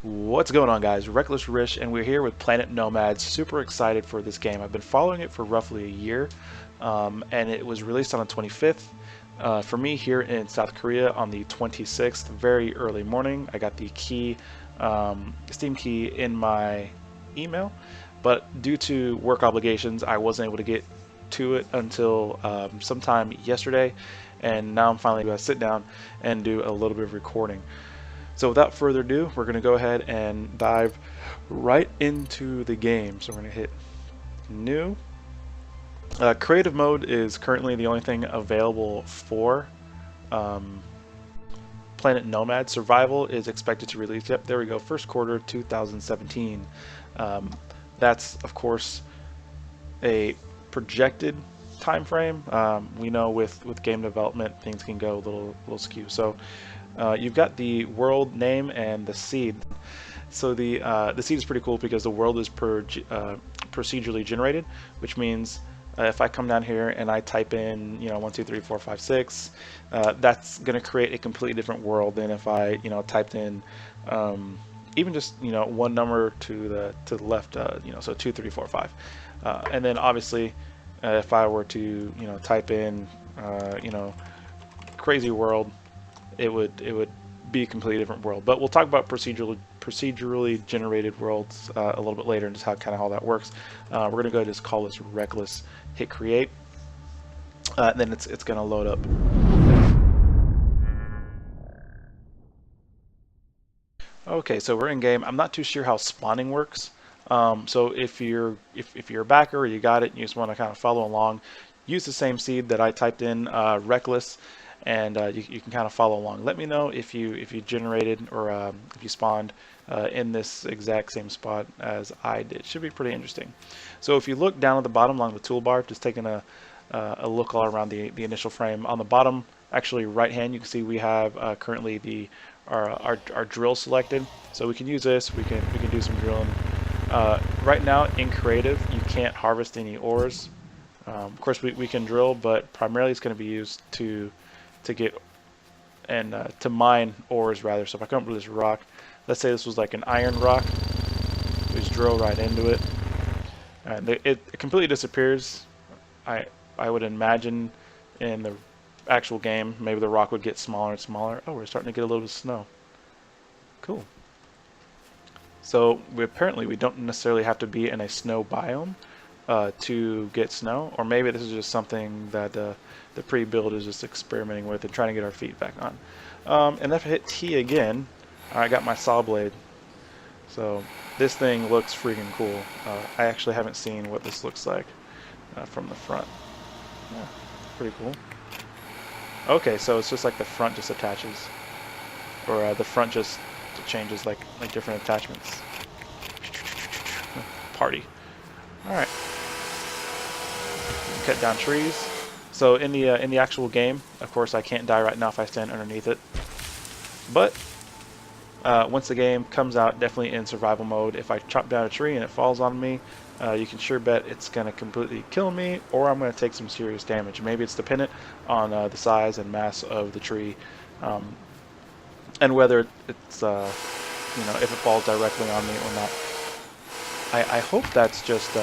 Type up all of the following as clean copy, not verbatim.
What's going on, guys? Reckless Rish, and we're here with Planet Nomads. Super excited for this game. I've been following it for roughly a year, and it was released on the 25th. For me, here in South Korea on the 26th, very early morning. I got the key, Steam key in my email, but due to work obligations, I wasn't able to get to it until sometime yesterday, and now I'm finally going to sit down and do a little bit of recording. So without further ado, we're going to go ahead and dive right into the game. So we're going to hit new. Creative mode is currently the only thing available for Planet Nomad. Survival is expected to release, yep, there we go, first quarter 2017. That's, of course, a projected time frame. We know with game development, things can go a little skew. So you've got the world name and the seed. So the seed is pretty cool because the world is procedurally generated, which means if I come down here and I type in 1 2 3 4 5 6, that's going to create a completely different world than if I typed in even just one number to the left, so 2 3 4 5, and then obviously if I were to type in crazy world, it would be a completely different world. But we'll talk about procedurally generated worlds a little bit later and just kind of how that works. We're going to go just call this Reckless, hit create, and then it's going to load up. Okay, so we're in game. I'm not too sure how spawning works. So if you're a backer or you got it and you just want to kind of follow along, use the same seed that I typed in, Reckless, and you can kind of follow along. Let me know if you generated or if you spawned in this exact same spot as I did. Should be pretty interesting. So if you look down at the bottom along the toolbar, just taking a look all around the initial frame, on the bottom, actually right hand, you can see we have currently our drill selected. So we can use this. We can do some drilling. Right now in creative, you can't harvest any ores. Of course, we can drill, but primarily it's going to be used to get and to mine ores rather. So if I come up with this rock, let's say this was like an iron rock, we just drill right into it, and it completely disappears. I would imagine in the actual game, maybe the rock would get smaller and smaller. Oh, we're starting to get a little bit of snow. Cool. So apparently we don't necessarily have to be in a snow biome to get snow, or maybe this is just something that the pre-build is just experimenting with and trying to get our feedback on. And if I hit T again, I got my saw blade. So this thing looks freaking cool. I actually haven't seen what this looks like from the front. Yeah, pretty cool. Okay, so it's just like the front just attaches, or the front just changes like different attachments. Party. All right. Cut down trees. So in the actual game, of course, I can't die right now if I stand underneath it. But once the game comes out, definitely in survival mode, if I chop down a tree and it falls on me, you can sure bet it's going to completely kill me, or I'm going to take some serious damage. Maybe it's dependent on the size and mass of the tree, and whether it's if it falls directly on me or not. I hope that's just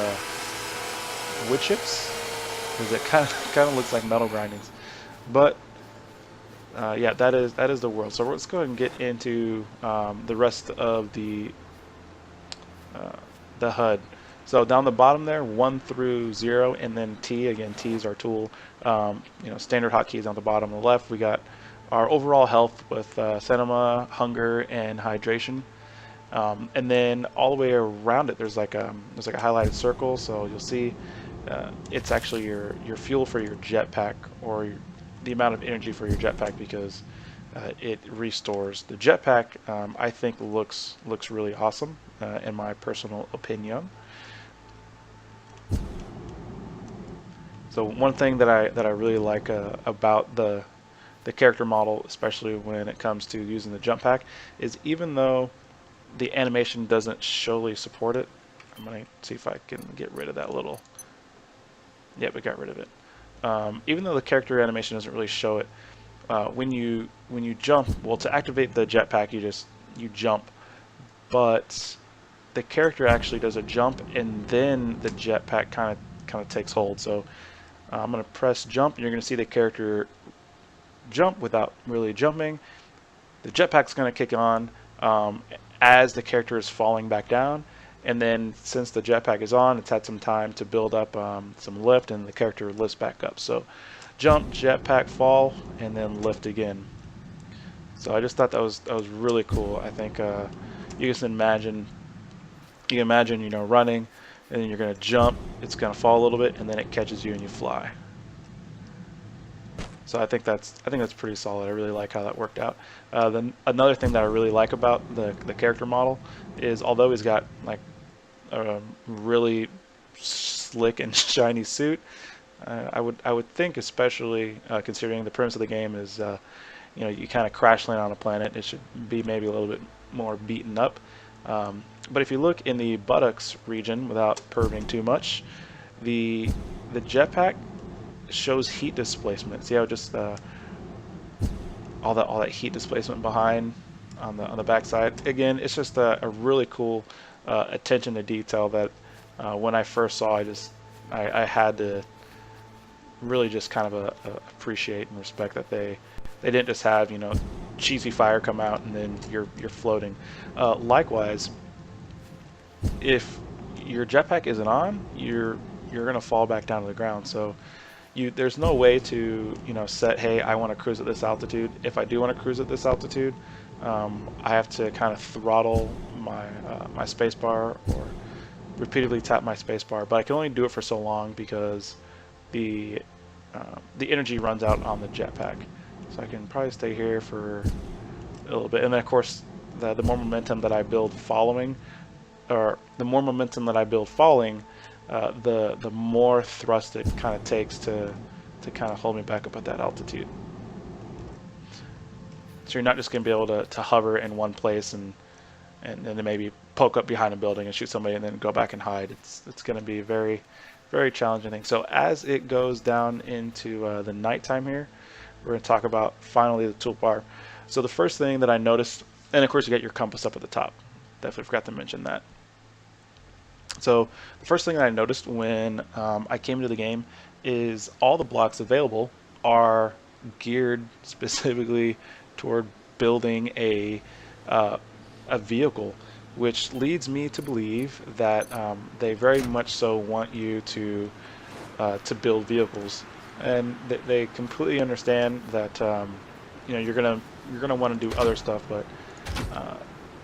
wood chips, because it kind of looks like metal grindings. But yeah, that is the world. So let's go ahead and get into the rest of the HUD. So down the bottom there, 1 through 0, and then T. Again, T is our tool. Standard hotkeys on the bottom. On the left, we got our overall health with stamina, hunger, and hydration. And then all the way around it, there's like a highlighted circle. So you'll see it's actually your fuel for your jetpack, or the amount of energy for your jetpack, because it restores. The jetpack, I think looks really awesome in my personal opinion. So one thing that I really like about the character model, especially when it comes to using the jump pack, is even though the animation doesn't surely support it, I'm going to see if I can get rid of that little. Yep, we got rid of it. Even though the character animation doesn't really show it, when you jump, well, to activate the jetpack, you jump, but the character actually does a jump, and then the jetpack kind of takes hold. So I'm going to press jump, and you're going to see the character jump without really jumping. The jetpack's going to kick on as the character is falling back down, and then since the jetpack is on, it's had some time to build up some lift, and the character lifts back up. So jump, jetpack, fall, and then lift again. So I just thought that was really cool. I think you can imagine, running, and then you're going to jump. It's going to fall a little bit, and then it catches you and you fly. So I think that's pretty solid. I really like how that worked out. Then another thing that I really like about the character model is, although he's got like a really slick and shiny suit, I would think, especially considering the premise of the game is you kind of crash land on a planet, it should be maybe a little bit more beaten up. But if you look in the buttocks region, without perving too much, the jetpack shows heat displacement. See how just all that heat displacement behind on the backside. Again, it's just a really cool attention to detail that when I first saw, I had to really just kind of appreciate and respect that they didn't just have cheesy fire come out and then you're floating. Likewise, if your jetpack isn't on, you're gonna fall back down to the ground. So there's no way to set, hey, I want to cruise at this altitude. If I do want to cruise at this altitude, I have to kind of throttle my spacebar or repeatedly tap my spacebar. But I can only do it for so long because the energy runs out on the jetpack. So I can probably stay here for a little bit, and then of course the more momentum that I build falling, the more thrust it kind of takes to kind of hold me back up at that altitude. So you're not just going to be able to hover in one place and then maybe poke up behind a building and shoot somebody and then go back and hide. It's going to be a very, very challenging thing. So as it goes down into the nighttime here, we're going to talk about finally the toolbar. So the first thing that I noticed, and of course you get your compass up at the top. Definitely forgot to mention that. So the first thing that I noticed when I came into the game is all the blocks available are geared specifically toward building a vehicle, which leads me to believe that they very much so want you to build vehicles, and they completely understand that you're gonna want to do other stuff, but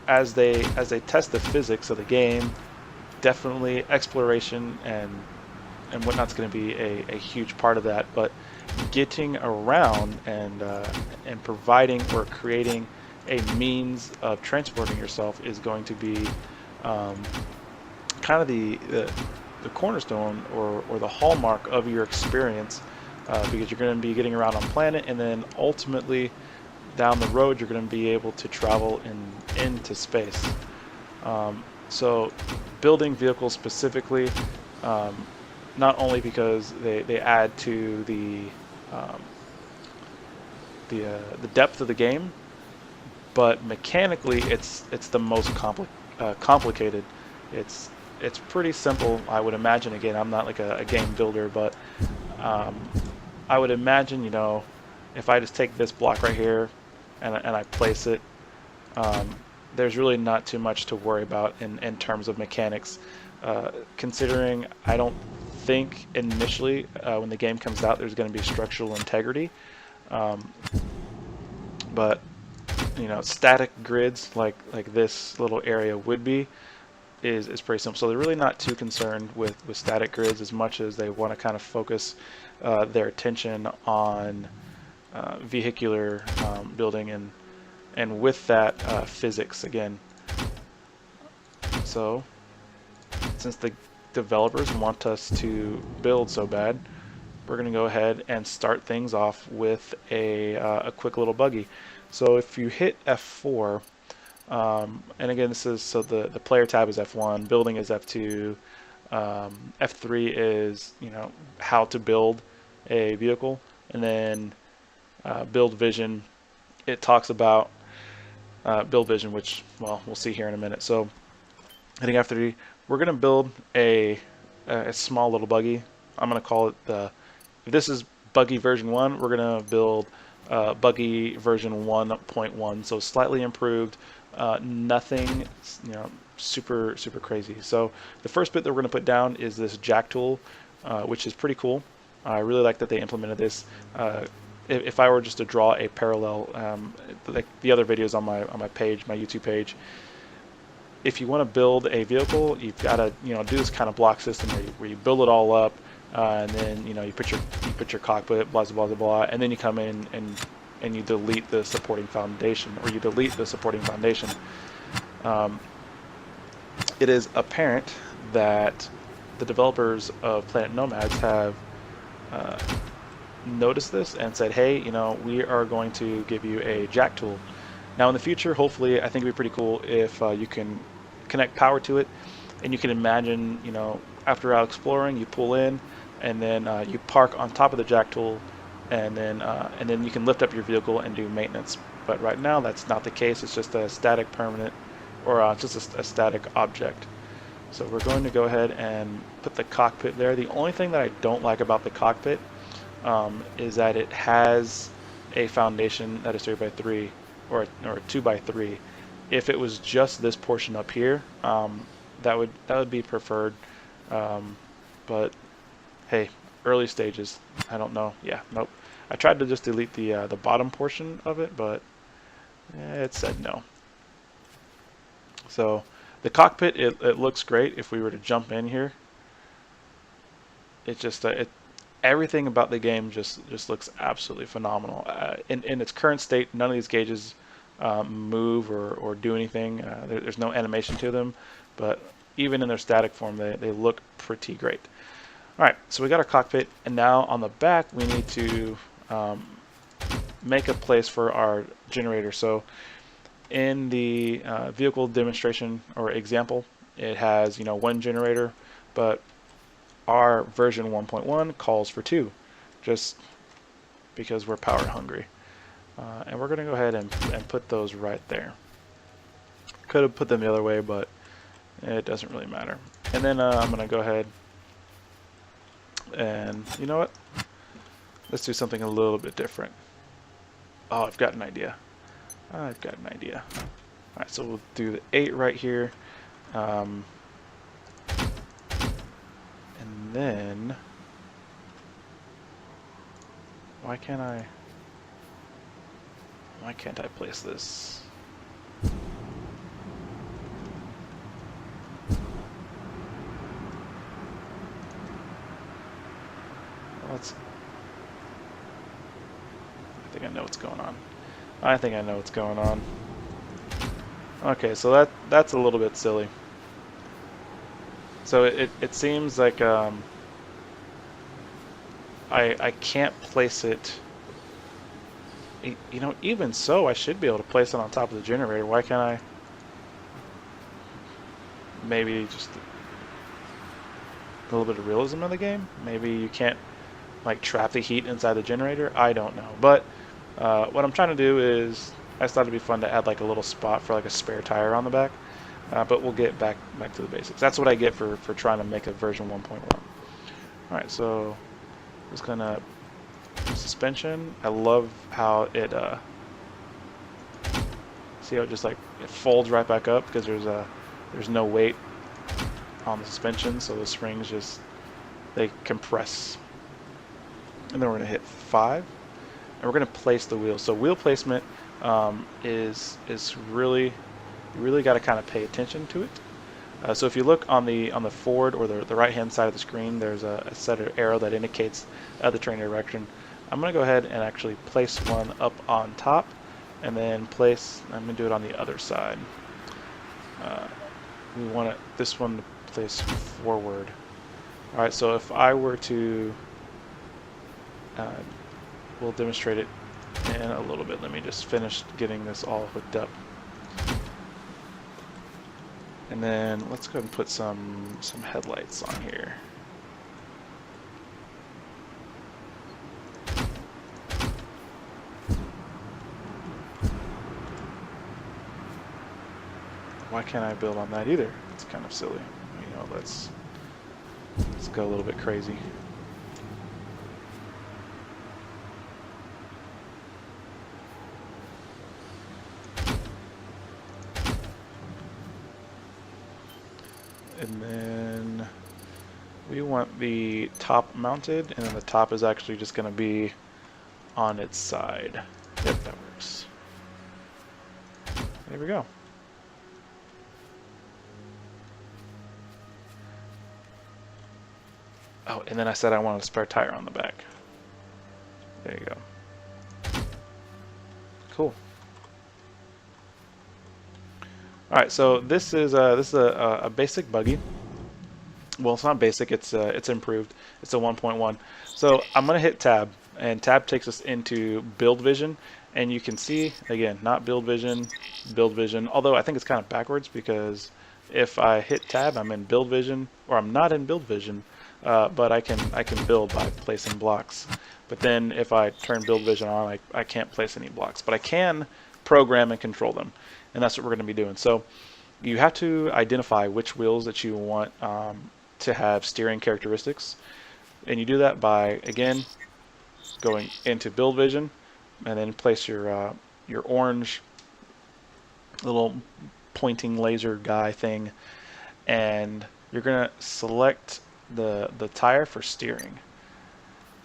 as they test the physics of the game, definitely exploration and whatnot's going to be a huge part of that. But getting around and providing or creating a means of transporting yourself is going to be kind of the cornerstone or the hallmark of your experience, because you're going to be getting around on planet, and then ultimately down the road you're going to be able to travel into space. So building vehicles specifically, not only because they add to the depth of the game, but mechanically it's the most complicated. It's pretty simple, I would imagine. Again, I'm not like a game builder, but I would imagine, if I just take this block right here and I place it, there's really not too much to worry about in terms of mechanics, considering I don't think initially when the game comes out there's going to be structural integrity, but static grids like this little area would be is pretty simple. So they're really not too concerned with static grids as much as they want to kind of focus their attention on vehicular building and with that physics again. So since the developers want us to build so bad, we're going to go ahead and start things off with a quick little buggy. So if you hit F4, and again this is, so the player tab is F1, building is F2, F3 is how to build a vehicle, and then build vision, it talks about build vision, which, well, we'll see here in a minute. So heading F3, we're going to build a small little buggy. I'm going to call it if this is Buggy version 1, we're going to build Buggy version 1.1, so slightly improved, nothing, super crazy. So the first bit that we're going to put down is this jack tool, which is pretty cool. I really like that they implemented this. If I were just to draw a parallel, like the other videos on my page, my YouTube page, if you want to build a vehicle, you've got to do this kind of block system where you build it all up, and then you put your cockpit, blah blah blah blah, and then you come in and you delete the supporting foundation, or you delete the supporting foundation. It is apparent that the developers of Planet Nomads have noticed this and said, hey, we are going to give you a jack tool. Now in the future, hopefully, I think it'd be pretty cool if you can connect power to it, and you can imagine, after out exploring, you pull in, and then you park on top of the jack tool, and then you can lift up your vehicle and do maintenance. But right now, that's not the case. It's just a static permanent, or just a static object. So we're going to go ahead and put the cockpit there. The only thing that I don't like about the cockpit is that it has a foundation that is 3x3 or 2x3. If it was just this portion up here, that would be preferred. But hey, early stages. I don't know. Yeah, nope. I tried to just delete the bottom portion of it, but it said no. So the cockpit, it looks great. If we were to jump in here, it just everything about the game just looks absolutely phenomenal. In its current state, none of these gauges move or do anything. There's no animation to them, but even in their static form, they look pretty great. All right, so we got our cockpit, and now on the back we need to make a place for our generator. So in the vehicle demonstration or example, it has one generator, but our version 1.1 calls for 2, just because we're power hungry. And we're going to go ahead and put those right there. Could have put them the other way, but it doesn't really matter. And then I'm going to go ahead and, you know what? Let's do something a little bit different. Oh, I've got an idea. I've got an idea. Alright, so we'll do the 8 right here. And then, why can't I place this? I think I know what's going on. I think I know what's going on. Okay, so that's a little bit silly. So it seems like I can't place it. Even so, I should be able to place it on top of the generator. Why can't I? Maybe just a little bit of realism in the game. Maybe you can't trap the heat inside the generator. I don't know. But what I'm trying to do is, I just thought it'd be fun to add a little spot for a spare tire on the back. But we'll get back to the basics. That's what I get for trying to make a version 1.1. Alright, so just gonna suspension. I love how it see how it just it folds right back up because there's no weight on the suspension, so the springs they compress. And then we're gonna hit 5, and we're gonna place the wheel. So wheel placement is really, you really got to kind of pay attention to it. So if you look on the forward or the right hand side of the screen, there's a set of arrow that indicates the train direction. I'm going to go ahead and actually place one up on top, and then I'm going to do it on the other side. We want this one to place forward. Alright, so if I were to, we'll demonstrate it in a little bit. Let me just finish getting this all hooked up. And then let's go ahead and put some headlights on here. can't I build on that either? It's kind of silly. You know, let's go a little bit crazy. And then we want the top mounted, and then the top is actually just going to be on its side. Yep, that works. There we go. Oh, and then I said I wanted a spare tire on the back. There you go. Cool. All right, so this is a basic buggy. Well, it's not basic. It's improved. It's a 1.1. So I'm gonna hit tab, and tab takes us into build vision, and you can see again, not build vision, build vision. Although I think it's kind of backwards because if I hit tab, I'm in build vision, or I'm not in build vision, but I can build by placing blocks. But then if I turn build vision on, I can't place any blocks, but I can program and control them, and that's what we're going to be doing. So you have to identify which wheels that you want to have steering characteristics, and you do that by again going into build vision, and then place your orange little pointing laser guy thing, and you're gonna select the tire for steering.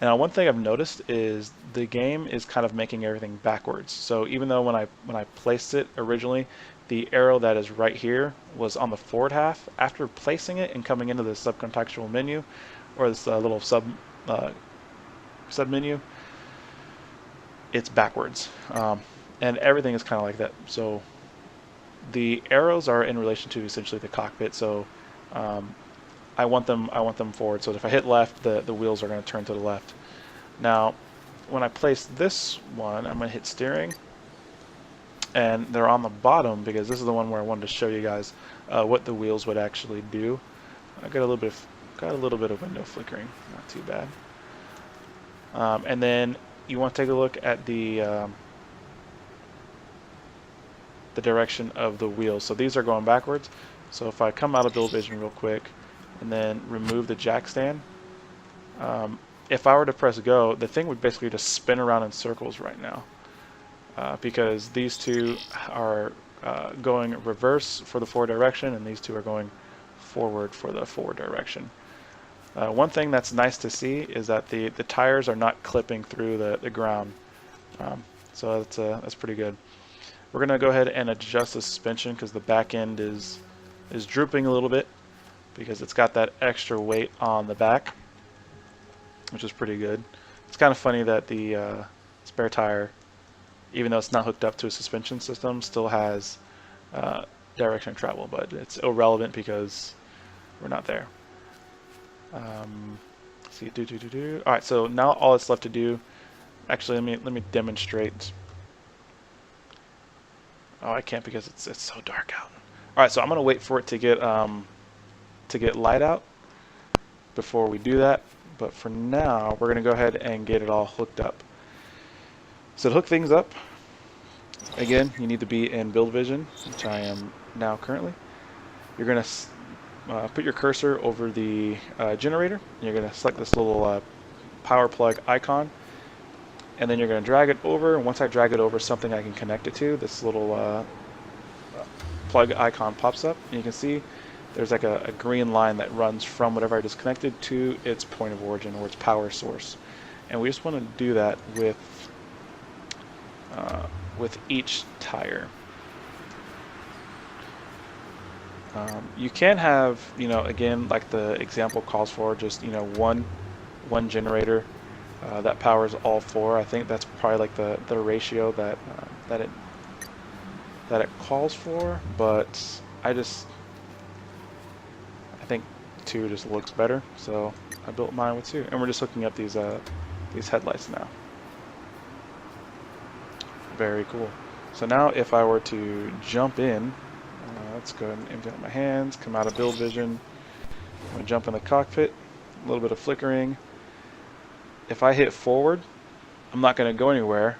Now, one thing I've noticed is the game is kind of making everything backwards. So even though when I placed it originally, the arrow that is right here was on the forward half, after placing it and coming into the subcontextual menu, or this little sub menu, it's backwards, and everything is kind of like that. So the arrows are in relation to essentially the cockpit. So I want them forward. So if I hit left, the wheels are going to turn to the left. Now, when I place this one, I'm going to hit steering, and they're on the bottom because this is the one where I wanted to show you guys what the wheels would actually do. I got a little bit of window flickering, not too bad. And then you want to take a look at the direction of the wheels. So these are going backwards. So if I come out of build vision real quick and then remove the jack stand, if I were to press go, the thing would basically just spin around in circles right now, because these two are going reverse for the forward direction, and these two are going forward for the forward direction. One thing that's nice to see is that the tires are not clipping through the ground, so that's pretty good. We're going to go ahead and adjust the suspension because the back end is drooping a little bit because it's got that extra weight on the back, which is pretty good. It's kind of funny that the spare tire, even though it's not hooked up to a suspension system, still has direction of travel, but it's irrelevant because we're not there. Let's see, All right, so now all it's left to do. Actually, let me demonstrate. Oh, I can't because it's so dark out. All right, so I'm gonna wait for it to get light out before we do that. But for now, we're gonna go ahead and get it all hooked up. So to hook things up, again, you need to be in build vision, which I am now currently. You're gonna put your cursor over the generator. You're gonna select this little power plug icon, and then you're going to drag it over. And once I drag it over something I can connect it to, this little plug icon pops up, and you can see there's like a green line that runs from whatever I just connected to its point of origin or its power source. And we just want to do that with each tire. You can have, again, like the example calls for, just one generator that powers all four. I think that's probably like the ratio that it calls for, but I think two just looks better, so I built mine with two, and we're just hooking up these headlights now. Very cool. So now if I were to jump in, let's go ahead and empty out my hands, come out of build vision, I'm gonna jump in the cockpit, a little bit of flickering. If I hit forward, I'm not going to go anywhere,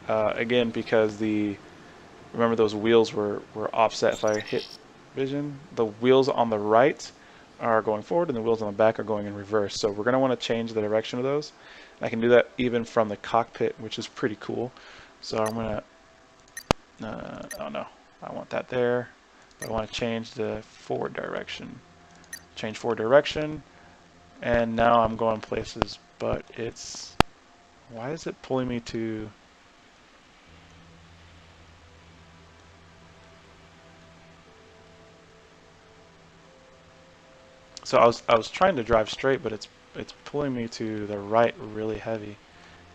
again, because remember those wheels were offset. If I hit vision, the wheels on the right are going forward and the wheels on the back are going in reverse. So we're going to want to change the direction of those. I can do that even from the cockpit, which is pretty cool. So I'm going to, oh no, I want that there. I want to change the forward direction. Change forward direction, and now I'm going places, but it's, why is it pulling me to, so I was trying to drive straight, but it's pulling me to the right really heavy.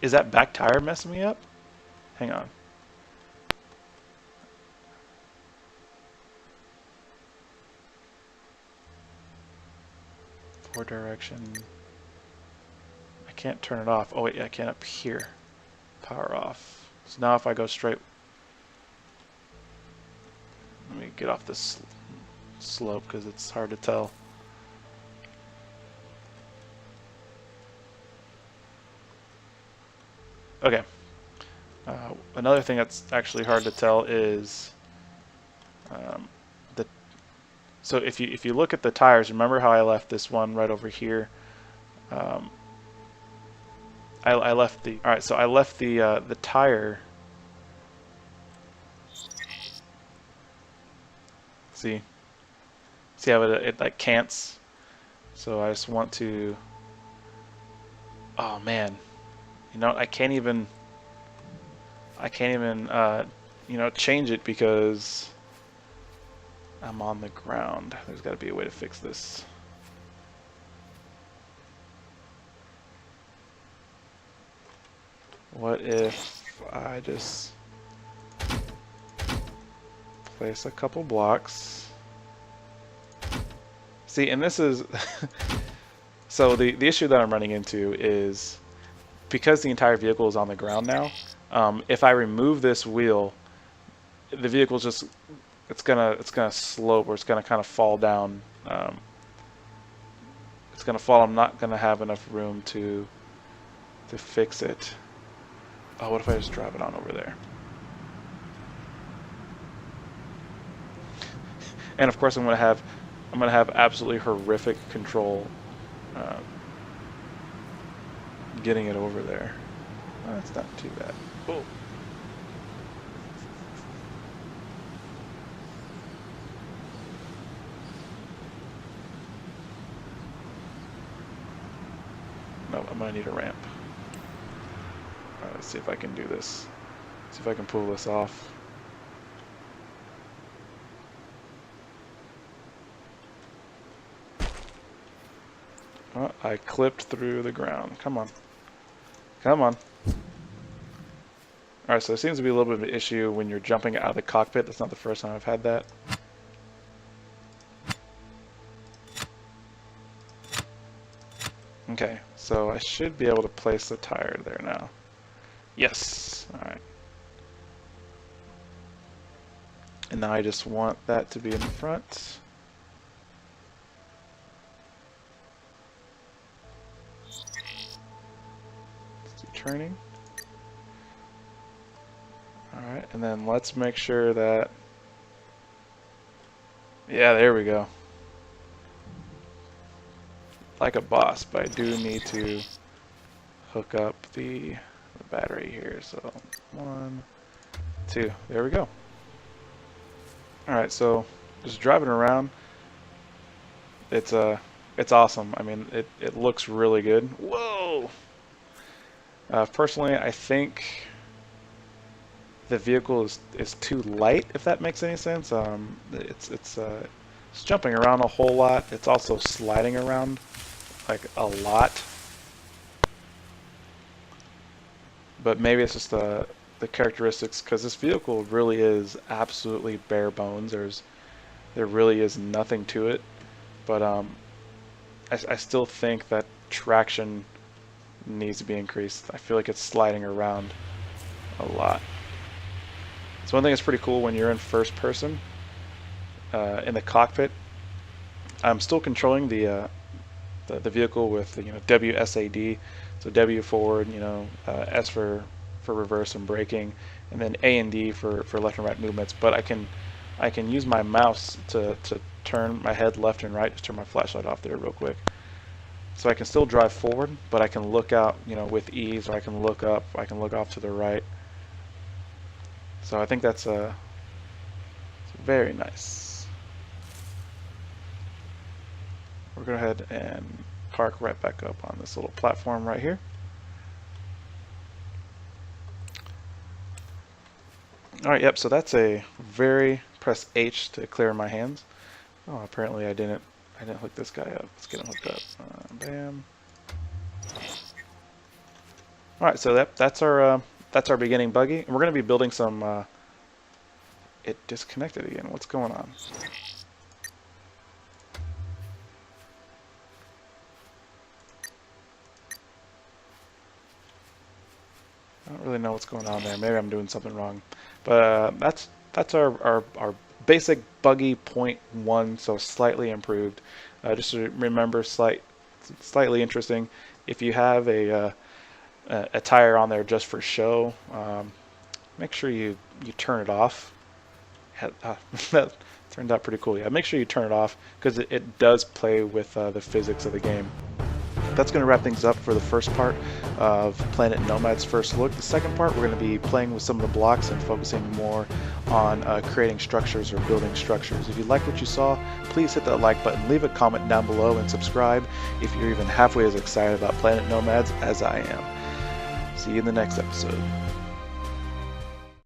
Is that back tire messing me up? Hang on. Forward direction. I can't turn it off. Oh wait, yeah, I can up here. Power off. So now if I go straight, let me get off this slope because it's hard to tell. Okay. Another thing that's actually hard to tell is so if you look at the tires, remember how I left this one right over here? I left the, all right, so I left the tire. See how it like cants? So I just want to, oh man, you know, I can't even you know, change it because I'm on the ground. There's got to be a way to fix this. What if I just place a couple blocks? See, and this is so the issue that I'm running into is because the entire vehicle is on the ground now. If I remove this wheel, the vehicle's just it's gonna slope, or it's gonna kind of fall down. It's gonna fall. I'm not gonna have enough room to fix it. Oh, what if I just drive it on over there? And of course, I'm gonna have absolutely horrific control getting it over there. That's not too bad. Oh. No, I'm gonna need a ramp. All right, let's see if I can do this. See if I can pull this off. Oh, I clipped through the ground. Come on. Come on. Alright, so it seems to be a little bit of an issue when you're jumping out of the cockpit. That's not the first time I've had that. Okay, so I should be able to place the tire there now. Yes! Alright. And now I just want that to be in front. Let's do turning. Alright, and then let's make sure that, yeah, there we go. Like a boss, but I do need to hook up the battery here. So 1, 2, there we go. Alright, so just driving around, it's awesome. I mean, it looks really good. Whoa! Personally, I think the vehicle is too light, if that makes any sense. It's jumping around a whole lot. It's also sliding around like a lot. But maybe it's just the characteristics, because this vehicle really is absolutely bare bones. There really is nothing to it. But I still think that traction needs to be increased. I feel like it's sliding around a lot. So one thing that's pretty cool when you're in first person in the cockpit, I'm still controlling the vehicle with WSAD, so W forward, S for reverse and braking, and then A and D for left and right movements. But I can I can use my mouse to turn my head left and right. Just turn my flashlight off there real quick. So I can still drive forward, but I can look out, with ease, or I can look up, I can look off to the right. So I think that's very nice. We're going to go ahead and park right back up on this little platform right here. Alright, yep, so that's press H to clear my hands. Oh, apparently I didn't hook this guy up. Let's get him hooked up. Bam. Alright, so that's our beginning buggy. And we're going to be building some, it disconnected again. What's going on? I don't really know what's going on there. Maybe I'm doing something wrong. But that's our basic buggy 0.1, so slightly improved. Just to remember, slightly interesting. If you have a tire on there just for show, make sure you turn it off. That turned out pretty cool. Yeah, make sure you turn it off because it does play with the physics of the game. That's going to wrap things up for the first part of Planet Nomads first look. The second part, we're going to be playing with some of the blocks and focusing more on creating structures or building structures. If you like what you saw, please hit that like button, leave a comment down below, and subscribe if you're even halfway as excited about Planet Nomads as I am. See you in the next episode.